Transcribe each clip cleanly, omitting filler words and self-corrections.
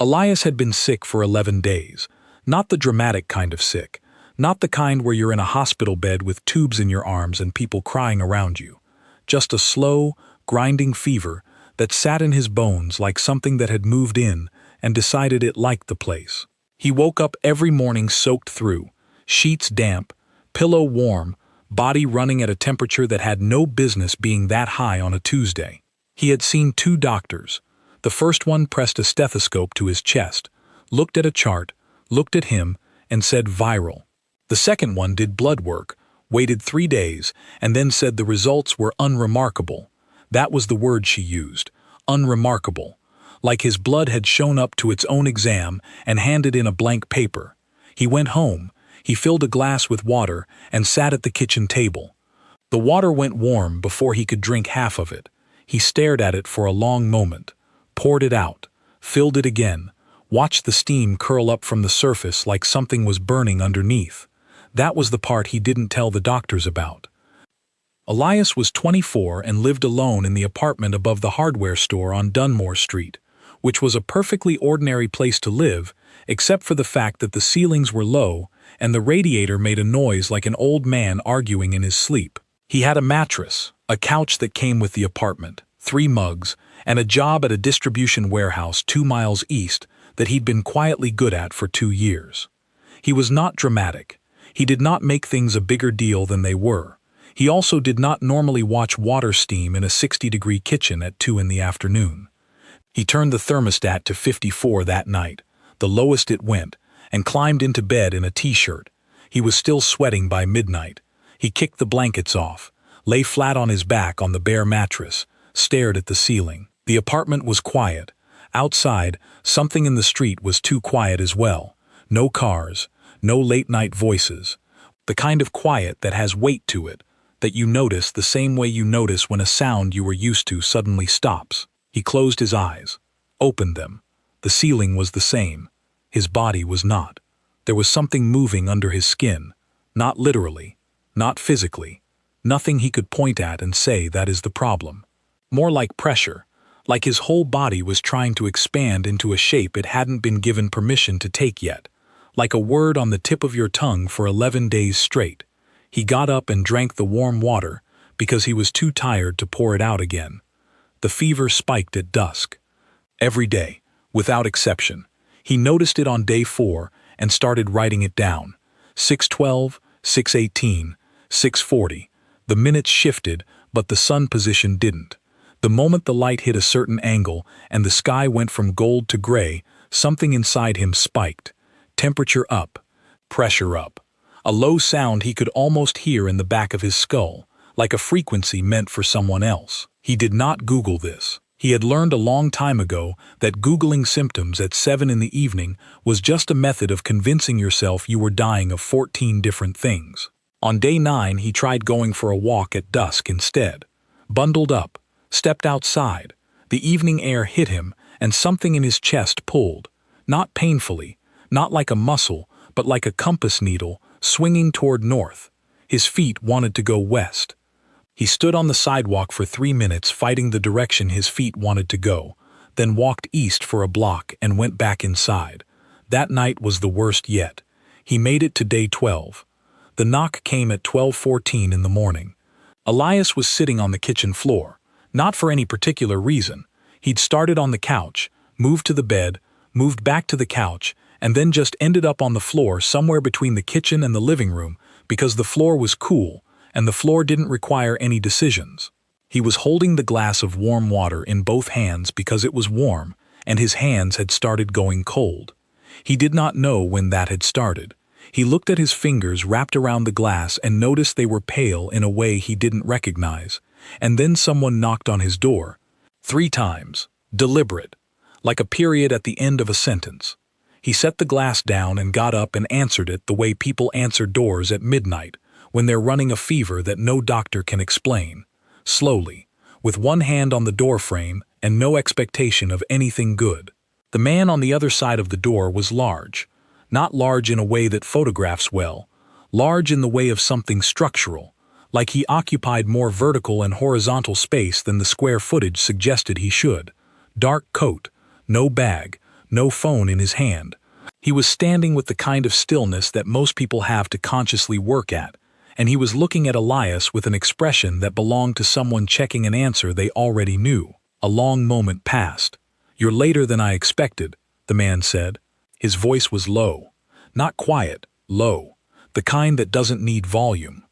Elias had been sick for 11 days. Not the dramatic kind of sick. Not the kind where you're in a hospital bed with tubes in your arms and people crying around you. Just a slow, grinding fever that sat in his bones like something that had moved in and decided it liked the place. He woke up every morning soaked through, sheets damp, pillow warm, body running at a temperature that had no business being that high on a Tuesday. He had seen 2 doctors. The first one pressed a stethoscope to his chest, looked at a chart, looked at him, and said viral. The second one did blood work, waited 3 days, and then said the results were unremarkable. That was the word she used, unremarkable. Like his blood had shown up to its own exam and handed in a blank paper. He went home, he filled a glass with water and sat at the kitchen table. The water went warm before he could drink half of it. He stared at it for a long moment, poured it out, filled it again, watched the steam curl up from the surface like something was burning underneath. That was the part he didn't tell the doctors about. Elias was 24 and lived alone in the apartment above the hardware store on Dunmore Street, which was a perfectly ordinary place to live, except for the fact that the ceilings were low and the radiator made a noise like an old man arguing in his sleep. He had a mattress, a couch that came with the apartment, 3 mugs, and a job at a distribution warehouse 2 miles east that he'd been quietly good at for 2 years. He was not dramatic. He did not make things a bigger deal than they were. He also did not normally watch water steam in a 60-degree kitchen at 2 in the afternoon. He turned the thermostat to 54 that night, the lowest it went, and climbed into bed in a t-shirt. He was still sweating by midnight. He kicked the blankets off, lay flat on his back on the bare mattress, stared at the ceiling. The apartment was quiet. Outside, something in the street was too quiet as well. No cars, no late-night voices. The kind of quiet that has weight to it, that you notice the same way you notice when a sound you were used to suddenly stops. He closed his eyes, opened them. The ceiling was the same. His body was not. There was something moving under his skin, not literally, not physically. Nothing he could point at and say that is the problem. More like pressure, like his whole body was trying to expand into a shape it hadn't been given permission to take yet, like a word on the tip of your tongue for 11 days straight. He got up and drank the warm water because he was too tired to pour it out again. The fever spiked at dusk. Every day, without exception. He noticed it on day 4 and started writing it down. 6:12, 6:18, 6:40. The minutes shifted, but the sun position didn't. The moment the light hit a certain angle and the sky went from gold to gray, something inside him spiked. Temperature up, pressure up. A low sound he could almost hear in the back of his skull, like a frequency meant for someone else. He did not Google this. He had learned a long time ago that Googling symptoms at 7 in the evening was just a method of convincing yourself you were dying of 14 different things. On day 9, he tried going for a walk at dusk instead. Bundled up, stepped outside. The evening air hit him, and something in his chest pulled. Not painfully, not like a muscle, but like a compass needle, swinging toward north. His feet wanted to go west. He stood on the sidewalk for 3 minutes fighting the direction his feet wanted to go, then walked east for a block and went back inside. That night was the worst yet. He made it to day 12. The knock came at 12:14 in the morning. Elias was sitting on the kitchen floor, not for any particular reason. He'd started on the couch, moved to the bed, moved back to the couch, and then just ended up on the floor somewhere between the kitchen and the living room because the floor was cool and the floor didn't require any decisions. He was holding the glass of warm water in both hands because it was warm and his hands had started going cold. He did not know when that had started. He looked at his fingers wrapped around the glass and noticed they were pale in a way he didn't recognize. And then someone knocked on his door. 3 times. Deliberate. Like a period at the end of a sentence. He set the glass down and got up and answered it the way people answer doors at midnight, when they're running a fever that no doctor can explain. Slowly, with one hand on the door frame and no expectation of anything good. The man on the other side of the door was large. Not large in a way that photographs well. Large in the way of something structural. Like he occupied more vertical and horizontal space than the square footage suggested he should. Dark coat, no bag, no phone in his hand. He was standing with the kind of stillness that most people have to consciously work at, and he was looking at Elias with an expression that belonged to someone checking an answer they already knew. A long moment passed. "You're later than I expected," the man said. His voice was low. Not quiet, low. The kind that doesn't need volume.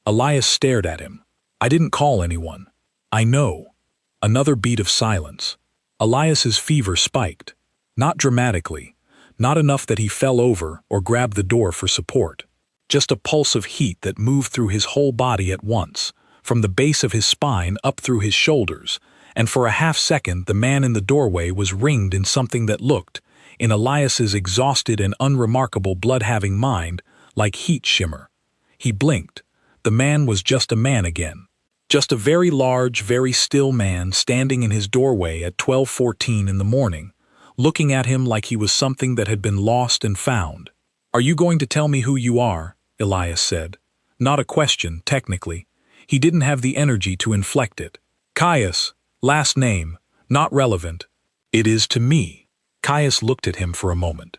Elias stared at him. "I didn't call anyone." "I know." Another beat of silence. Elias's fever spiked. Not dramatically. Not enough that he fell over or grabbed the door for support. Just a pulse of heat that moved through his whole body at once, from the base of his spine up through his shoulders, and for a half-second the man in the doorway was ringed in something that looked, in Elias's exhausted and unremarkable blood-having mind, like heat shimmer. He blinked. The man was just a man again. Just a very large, very still man standing in his doorway at 12:14 in the morning, looking at him like he was something that had been lost and found. "Are you going to tell me who you are?" Elias said. Not a question, technically. He didn't have the energy to inflect it. "Caius, last name, not relevant." "It is to me." Caius looked at him for a moment.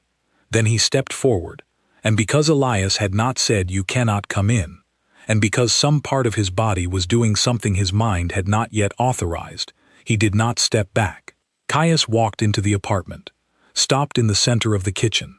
Then he stepped forward, and because Elias had not said "you cannot come in," and because some part of his body was doing something his mind had not yet authorized, he did not step back. Caius walked into the apartment, stopped in the center of the kitchen,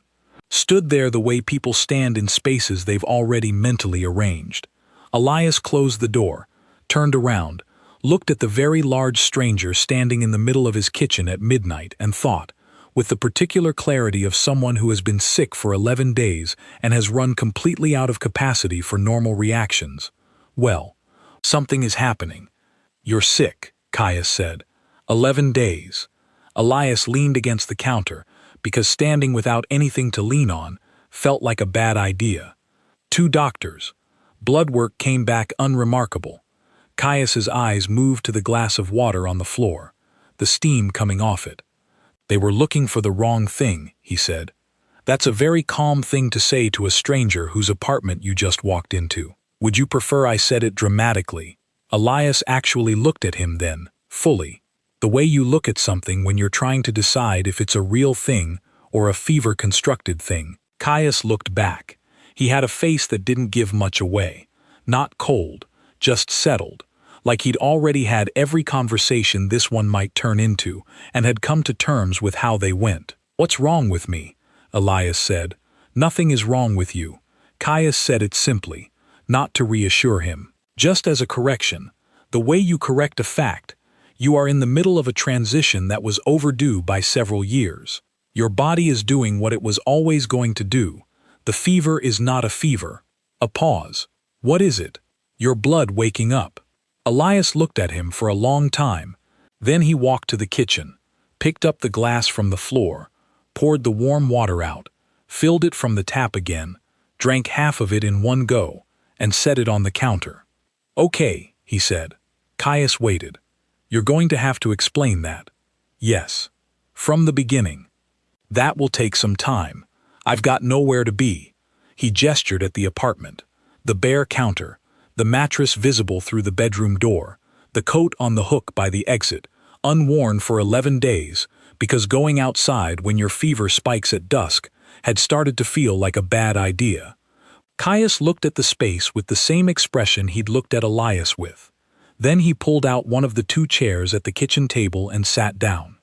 stood there the way people stand in spaces they've already mentally arranged. Elias closed the door, turned around, looked at the very large stranger standing in the middle of his kitchen at midnight and thought, with the particular clarity of someone who has been sick for 11 days and has run completely out of capacity for normal reactions, "Well, something is happening." "You're sick," Caius said. 11 days. Elias leaned against the counter, because standing without anything to lean on felt like a bad idea. 2 doctors. Blood work came back unremarkable. Caius's eyes moved to the glass of water on the floor, the steam coming off it. "They were looking for the wrong thing," he said. "That's a very calm thing to say to a stranger whose apartment you just walked into. Would you prefer I said it dramatically?" Elias actually looked at him then, fully. The way you look at something when you're trying to decide if it's a real thing or a fever-constructed thing. Caius looked back. He had a face that didn't give much away. Not cold, just settled, like he'd already had every conversation this one might turn into and had come to terms with how they went. "What's wrong with me?" Elias said. "Nothing is wrong with you." Caius said it simply, not to reassure him. Just as a correction, the way you correct a fact. You are in the middle of a transition that was overdue by several years. Your body is doing what it was always going to do. The fever is not a fever. A pause. What is it? Your blood waking up. Elias looked at him for a long time. Then he walked to the kitchen, picked up the glass from the floor, poured the warm water out, filled it from the tap again, drank half of it in one go, and set it on the counter. "Okay," he said. Caius waited. "You're going to have to explain that." "Yes. From the beginning." "That will take some time. I've got nowhere to be." He gestured at the apartment. The bare counter, the mattress visible through the bedroom door, the coat on the hook by the exit, unworn for 11 days, because going outside when your fever spikes at dusk had started to feel like a bad idea. Caius looked at the space with the same expression he'd looked at Elias with. Then he pulled out one of the 2 chairs at the kitchen table and sat down.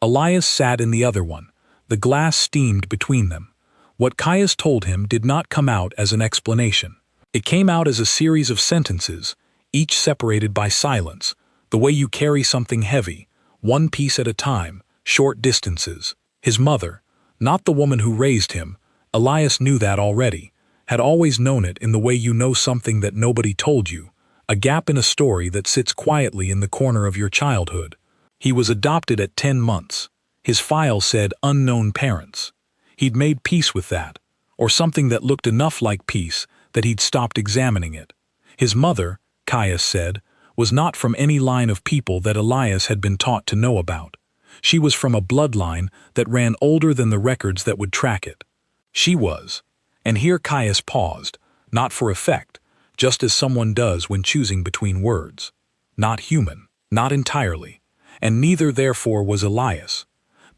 Elias sat in the other one. The glass steamed between them. What Caius told him did not come out as an explanation. It came out as a series of sentences, each separated by silence, the way you carry something heavy, one piece at a time, short distances. His mother, not the woman who raised him, Elias knew that already, had always known it in the way you know something that nobody told you, a gap in a story that sits quietly in the corner of your childhood. He was adopted at 10 months. His file said unknown parents. He'd made peace with that, or something that looked enough like peace that he'd stopped examining it. His mother, Caius said, was not from any line of people that Elias had been taught to know about. She was from a bloodline that ran older than the records that would track it. She was, and here Caius paused, not for effect, just as someone does when choosing between words. Not human, not entirely, and neither therefore was Elias.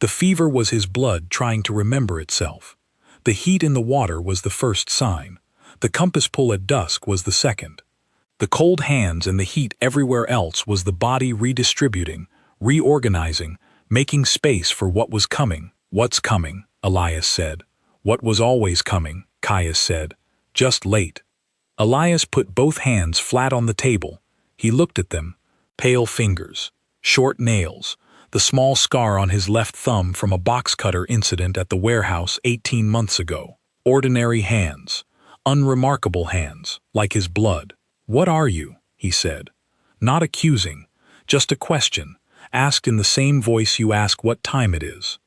The fever was his blood trying to remember itself. The heat in the water was the first sign. The compass pull at dusk was the second. The cold hands and the heat everywhere else was the body redistributing, reorganizing, making space for what was coming. What's coming, Elias said. What was always coming, Caius said. Just late. Elias put both hands flat on the table. He looked at them. Pale fingers, short nails, the small scar on his left thumb from a box cutter incident at the warehouse 18 months ago. Ordinary hands. Unremarkable hands, like his blood. What are you? He said. Not accusing, just a question, asked in the same voice you ask what time it is.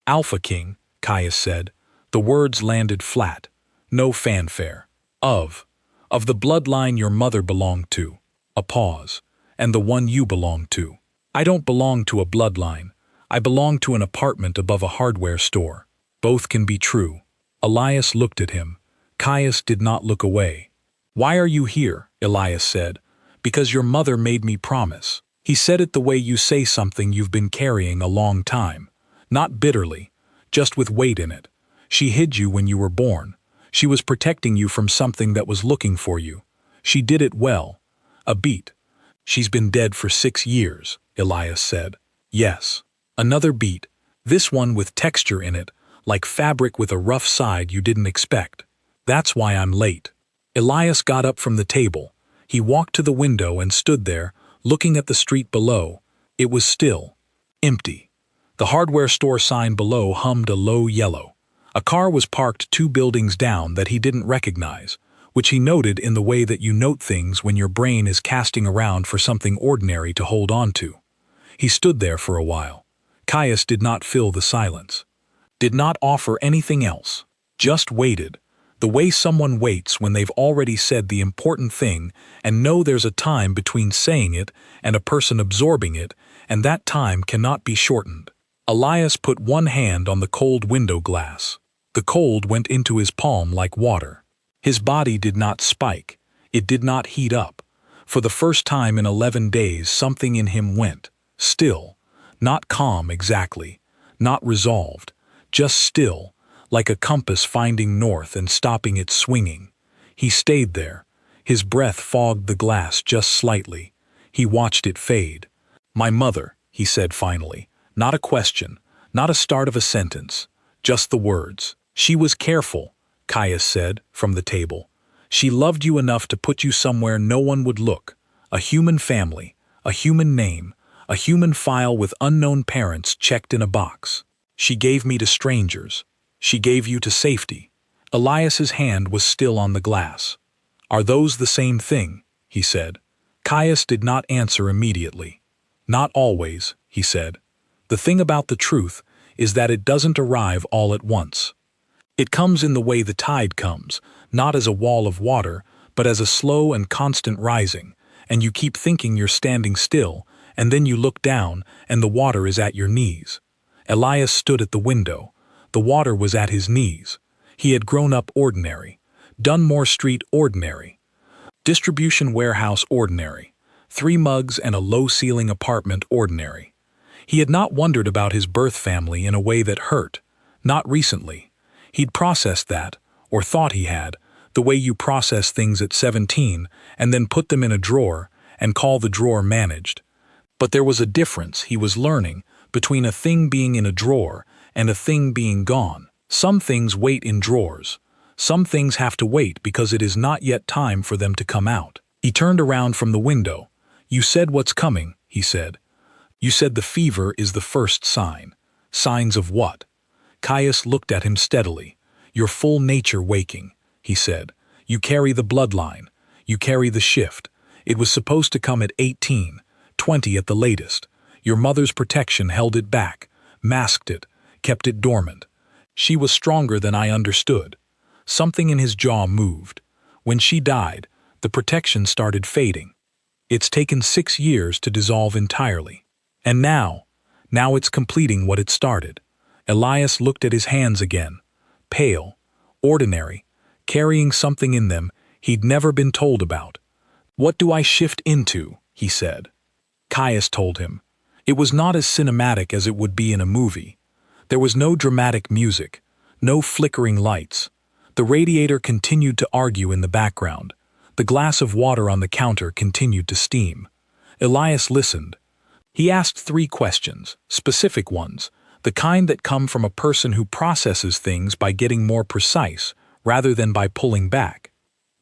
Alpha King, Caius said. The words landed flat. No fanfare. Of the bloodline your mother belonged to. A pause. And the one you belong to. I don't belong to a bloodline. I belong to an apartment above a hardware store. Both can be true. Elias looked at him. Caius did not look away. Why are you here? Elias said. Because your mother made me promise. He said it the way you say something you've been carrying a long time. Not bitterly, just with weight in it. She hid you when you were born. She was protecting you from something that was looking for you. She did it well. A beat. She's been dead for 6 years, Elias said. Yes. Another beat. This one with texture in it, like fabric with a rough side you didn't expect. That's why I'm late. Elias got up from the table. He walked to the window and stood there, looking at the street below. It was still. Empty. The hardware store sign below hummed a low yellow. A car was parked 2 buildings down that he didn't recognize, which he noted in the way that you note things when your brain is casting around for something ordinary to hold on to. He stood there for a while. Caius did not fill the silence. Did not offer anything else. Just waited. The way someone waits when they've already said the important thing and know there's a time between saying it and a person absorbing it, and that time cannot be shortened. Elias put one hand on the cold window glass. The cold went into his palm like water. His body did not spike. It did not heat up. For the first time in 11 days, something in him went. Still. Not calm exactly. Not resolved. Just still, like a compass finding north and stopping it swinging. He stayed there. His breath fogged the glass just slightly. He watched it fade. My mother, he said finally. Not a question. Not a start of a sentence. Just the words. She was careful, Caius said, from the table. She loved you enough to put you somewhere no one would look. A human family, a human name, a human file with unknown parents checked in a box. She gave me to strangers. She gave you to safety. Elias's hand was still on the glass. Are those the same thing? He said. Caius did not answer immediately. Not always, he said. The thing about the truth is that it doesn't arrive all at once. It comes in the way the tide comes, not as a wall of water, but as a slow and constant rising, and you keep thinking you're standing still, and then you look down, and the water is at your knees. Elias stood at the window. The water was at his knees. He had grown up ordinary. Dunmore Street ordinary. Distribution warehouse ordinary. 3 mugs and a low-ceiling apartment ordinary. He had not wondered about his birth family in a way that hurt. Not recently. He'd processed that, or thought he had, the way you process things at 17 and then put them in a drawer and call the drawer managed. But there was a difference, he was learning, between a thing being in a drawer and a thing being gone. Some things wait in drawers. Some things have to wait because it is not yet time for them to come out. He turned around from the window. You said what's coming, he said. You said the fever is the first sign. Signs of what? Caius looked at him steadily. Your full nature waking, he said. You carry the bloodline. You carry the shift. It was supposed to come at 18, 20 at the latest. Your mother's protection held it back, masked it, kept it dormant. She was stronger than I understood. Something in his jaw moved. When she died, the protection started fading. It's taken 6 years to dissolve entirely. And now it's completing what it started. Elias looked at his hands again. Pale, ordinary, carrying something in them he'd never been told about. What do I shift into? He said. Caius told him. It was not as cinematic as it would be in a movie. There was no dramatic music, no flickering lights. The radiator continued to argue in the background. The glass of water on the counter continued to steam. Elias listened. He asked 3 questions, specific ones, the kind that come from a person who processes things by getting more precise, rather than by pulling back.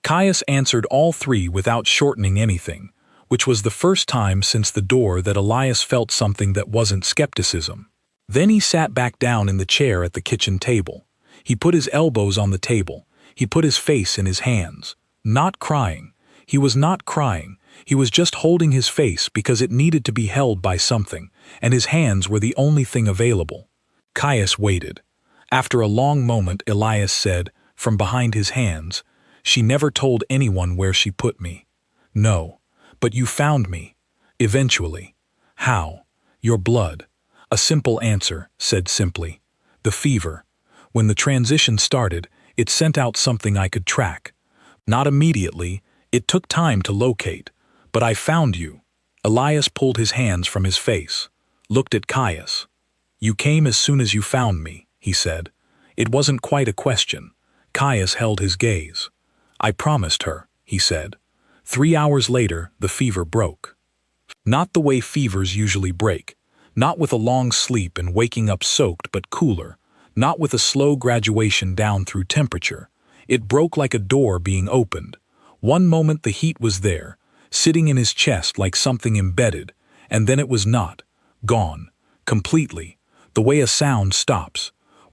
Caius answered all 3 without shortening anything, which was the first time since the door that Elias felt something that wasn't skepticism. Then he sat back down in the chair at the kitchen table. He put his elbows on the table. He put his face in his hands. Not crying. He was not crying. He was just holding his face because it needed to be held by something, and his hands were the only thing available. Caius waited. After a long moment, Elias said, from behind his hands, "She never told anyone where she put me." "No, but you found me. Eventually." "How?" "Your blood." A simple answer, said simply. "The fever. When the transition started, it sent out something I could track. Not immediately, it took time to locate. But I found you." Elias pulled his hands from his face, looked at Caius. "You came as soon as you found me," he said. It wasn't quite a question. Caius held his gaze. "I promised her," he said. 3 hours later, the fever broke. Not the way fevers usually break. Not with a long sleep and waking up soaked but cooler. Not with a slow graduation down through temperature. It broke like a door being opened. One moment the heat was there, sitting in his chest like something embedded, and then it was not. Gone. Completely. The way a sound stops.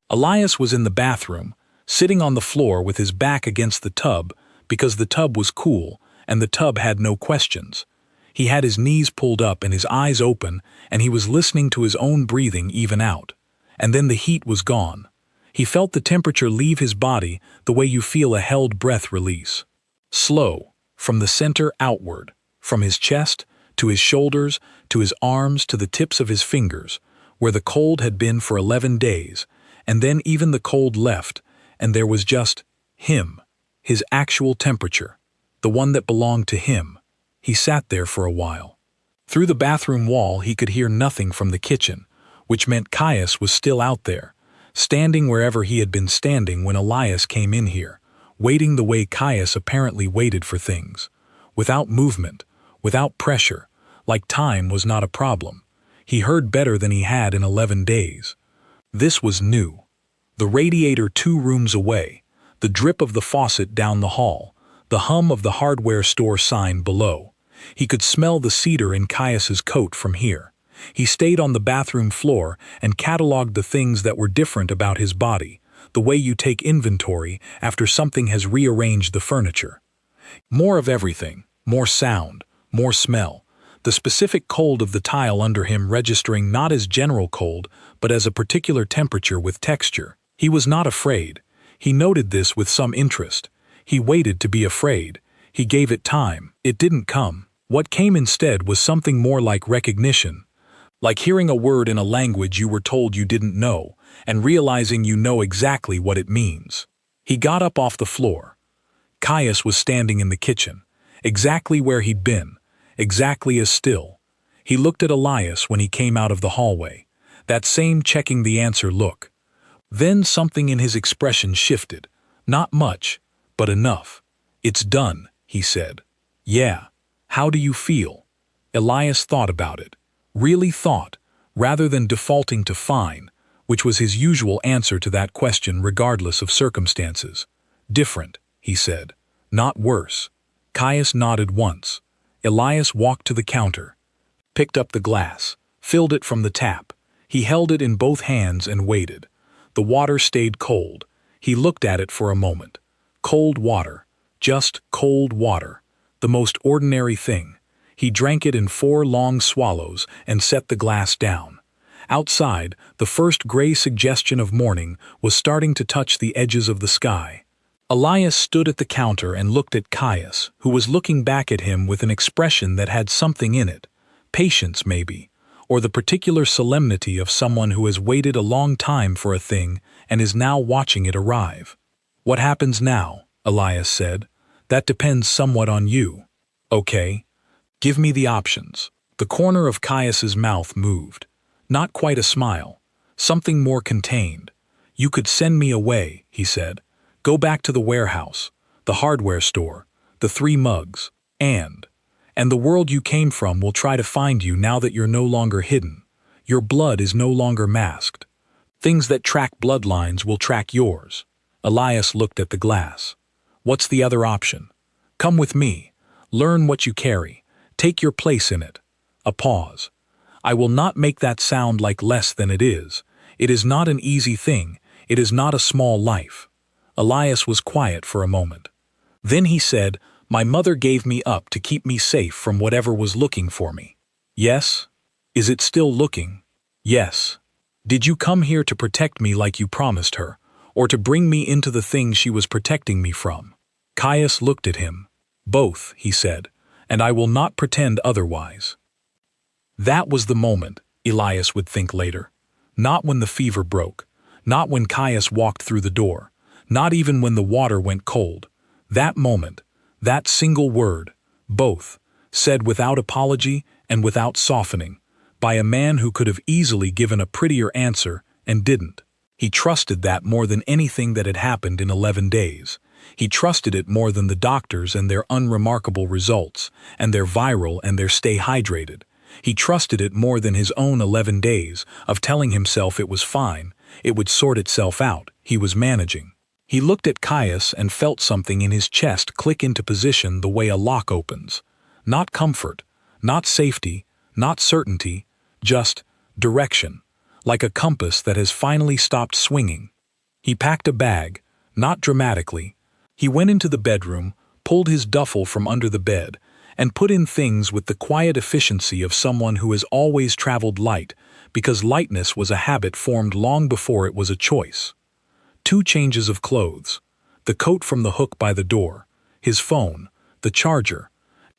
Elias was in the bathroom, sitting on the floor with his back against the tub, because the tub was cool, and the tub had no questions. He had his knees pulled up and his eyes open, and he was listening to his own breathing even out. And then the heat was gone. He felt the temperature leave his body the way you feel a held breath release. Slow, from the center outward, from his chest, to his shoulders, to his arms, to the tips of his fingers, where the cold had been for 11 days, and then even the cold left, and there was just him, his actual temperature, the one that belonged to him. He sat there for a while. Through the bathroom wall he could hear nothing from the kitchen, which meant Caius was still out there, standing wherever he had been standing when Elias came in here, waiting the way Caius apparently waited for things, without movement, without pressure, like time was not a problem. He heard better than he had in 11 days. This was new. The radiator 2 rooms away, the drip of the faucet down the hall, the hum of the hardware store sign below. He could smell the cedar in Caius's coat from here. He stayed on the bathroom floor and cataloged the things that were different about his body, the way you take inventory after something has rearranged the furniture. More of everything, more sound, more smell. The specific cold of the tile under him registering not as general cold, but as a particular temperature with texture. He was not afraid. He noted this with some interest. He waited to be afraid. He gave it time. It didn't come. What came instead was something more like recognition. Like hearing a word in a language you were told you didn't know, and realizing you know exactly what it means. He got up off the floor. Caius was standing in the kitchen, exactly where he'd been, exactly as still. He looked at Elias when he came out of the hallway, that same checking the answer look. Then something in his expression shifted. Not much, but enough. "It's done," he said. "Yeah. How do you feel?" Elias thought about it. Really thought, rather than defaulting to fine, which was his usual answer to that question regardless of circumstances. "Different," he said. "Not worse." Caius nodded once. Elias walked to the counter, picked up the glass, filled it from the tap. He held it in both hands and waited. The water stayed cold. He looked at it for a moment. Cold water. Just cold water. The most ordinary thing. He drank it in 4 long swallows and set the glass down. Outside, the first gray suggestion of morning was starting to touch the edges of the sky. Elias stood at the counter and looked at Caius, who was looking back at him with an expression that had something in it. Patience, maybe, or the particular solemnity of someone who has waited a long time for a thing and is now watching it arrive. "What happens now?" Elias said. "That depends somewhat on you." "Okay. Give me the options." The corner of Caius's mouth moved. Not quite a smile. something more contained. You could send me away, he said. Go back to the warehouse, the hardware store, the 3 mugs, and the world you came from will try to find you now that you're no longer hidden. Your blood is no longer masked. Things that track bloodlines will track yours. Elias looked at the glass. What's the other option? Come with me. Learn what you carry. Take your place in it. A pause. I will not make that sound like less than it is. It is not an easy thing. It is not a small life. Elias was quiet for a moment. Then he said, my mother gave me up to keep me safe from whatever was looking for me. Yes? Is it still looking? Yes. Did you come here to protect me like you promised her, or to bring me into the thing she was protecting me from? Caius looked at him. Both, he said, and I will not pretend otherwise. That was the moment, Elias would think later. Not when the fever broke, not when Caius walked through the door, not even when the water went cold. That moment, that single word, both, said without apology and without softening, by a man who could have easily given a prettier answer and didn't. He trusted that more than anything that had happened in 11 days. He trusted it more than the doctors and their unremarkable results, and their viral and their stay hydrated. He trusted it more than his own 11 days of telling himself it was fine, it would sort itself out, he was managing. He looked at Caius and felt something in his chest click into position the way a lock opens. Not comfort, not safety, not certainty, just direction, like a compass that has finally stopped swinging. He packed a bag, not dramatically. He went into the bedroom, pulled his duffel from under the bed, and put in things with the quiet efficiency of someone who has always traveled light, because lightness was a habit formed long before it was a choice. 2 changes of clothes, the coat from the hook by the door, his phone, the charger,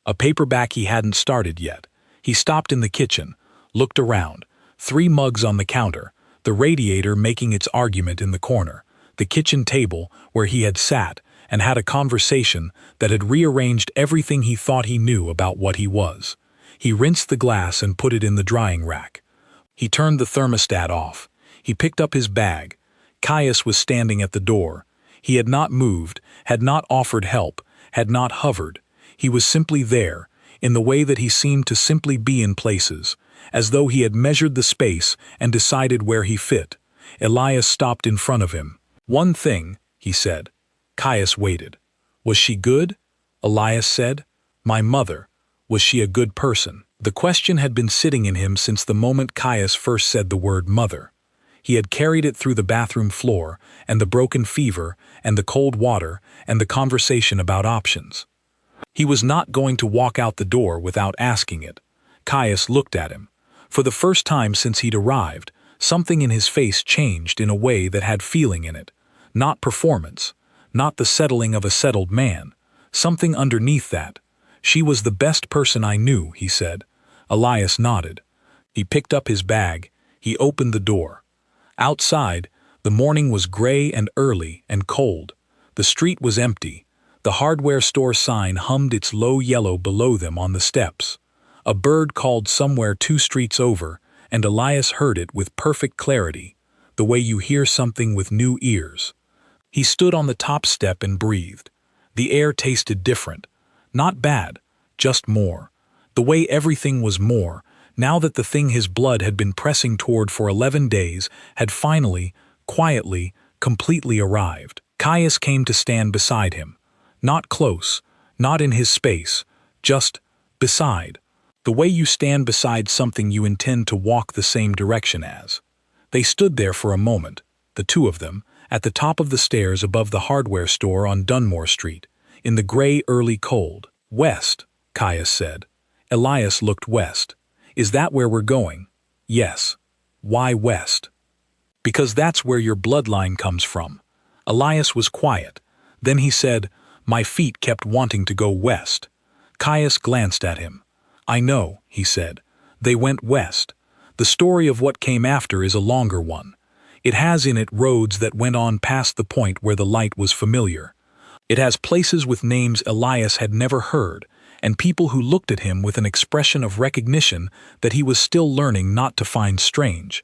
a paperback he hadn't started yet. He stopped in the kitchen, looked around, 3 mugs on the counter, the radiator making its argument in the corner, the kitchen table where he had sat and had a conversation that had rearranged everything he thought he knew about what he was. He rinsed the glass and put it in the drying rack. He turned the thermostat off. He picked up his bag. Caius was standing at the door. He had not moved, had not offered help, had not hovered. He was simply there, in the way that he seemed to simply be in places, as though he had measured the space and decided where he fit. Elias stopped in front of him. One thing, he said. Caius waited. Was she good? Elias said. My mother. Was she a good person? The question had been sitting in him since the moment Caius first said the word mother. He had carried it through the bathroom floor, and the broken fever, and the cold water, and the conversation about options. He was not going to walk out the door without asking it. Caius looked at him. For the first time since he'd arrived, something in his face changed in a way that had feeling in it. Not performance, not the settling of a settled man. Something underneath that. She was the best person I knew, he said. Elias nodded. He picked up his bag. He opened the door. Outside, the morning was gray and early and cold. The street was empty. The hardware store sign hummed its low yellow below them on the steps. A bird called somewhere 2 streets over, and Elias heard it with perfect clarity, the way you hear something with new ears. He stood on the top step and breathed. The air tasted different. Not bad, just more. The way everything was more, now that the thing his blood had been pressing toward for 11 days had finally, quietly, completely arrived. Caius came to stand beside him. Not close, not in his space, just beside. The way you stand beside something you intend to walk the same direction as. They stood there for a moment, the 2 of them, at the top of the stairs above the hardware store on Dunmore Street, in the gray early cold. West, Caius said. Elias looked west. Is that where we're going? Yes. Why west? Because that's where your bloodline comes from. Elias was quiet. Then he said, my feet kept wanting to go west. Caius glanced at him. I know, he said. They went west. The story of what came after is a longer one. It has in it roads that went on past the point where the light was familiar. It has places with names Elias had never heard, and people who looked at him with an expression of recognition that he was still learning not to find strange.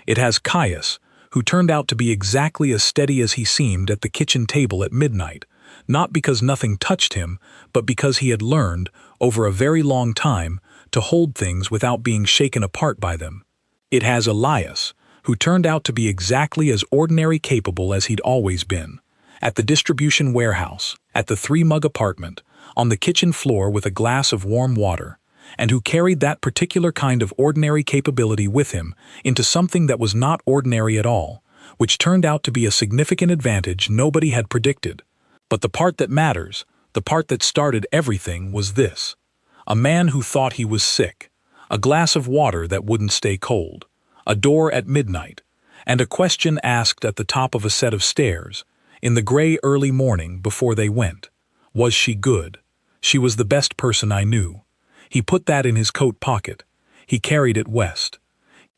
It has Caius, who turned out to be exactly as steady as he seemed at the kitchen table at midnight, not because nothing touched him, but because he had learned, over a very long time, to hold things without being shaken apart by them. It has Elias, who turned out to be exactly as ordinary capable as he'd always been. At the distribution warehouse, at the three-mug apartment, on the kitchen floor with a glass of warm water, and who carried that particular kind of ordinary capability with him into something that was not ordinary at all, which turned out to be a significant advantage nobody had predicted. But the part that matters, the part that started everything, was this: a man who thought he was sick, a glass of water that wouldn't stay cold, a door at midnight, and a question asked at the top of a set of stairs, in the gray early morning before they went. Was she good? She was the best person I knew. He put that in his coat pocket. He carried it west.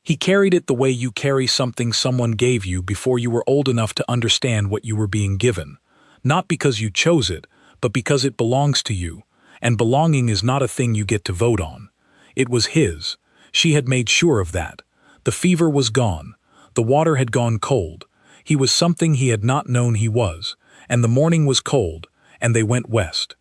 He carried it the way you carry something someone gave you before you were old enough to understand what you were being given. Not because you chose it, but because it belongs to you, and belonging is not a thing you get to vote on. It was his. She had made sure of that. The fever was gone. The water had gone cold. He was something he had not known he was, and the morning was cold, and they went west.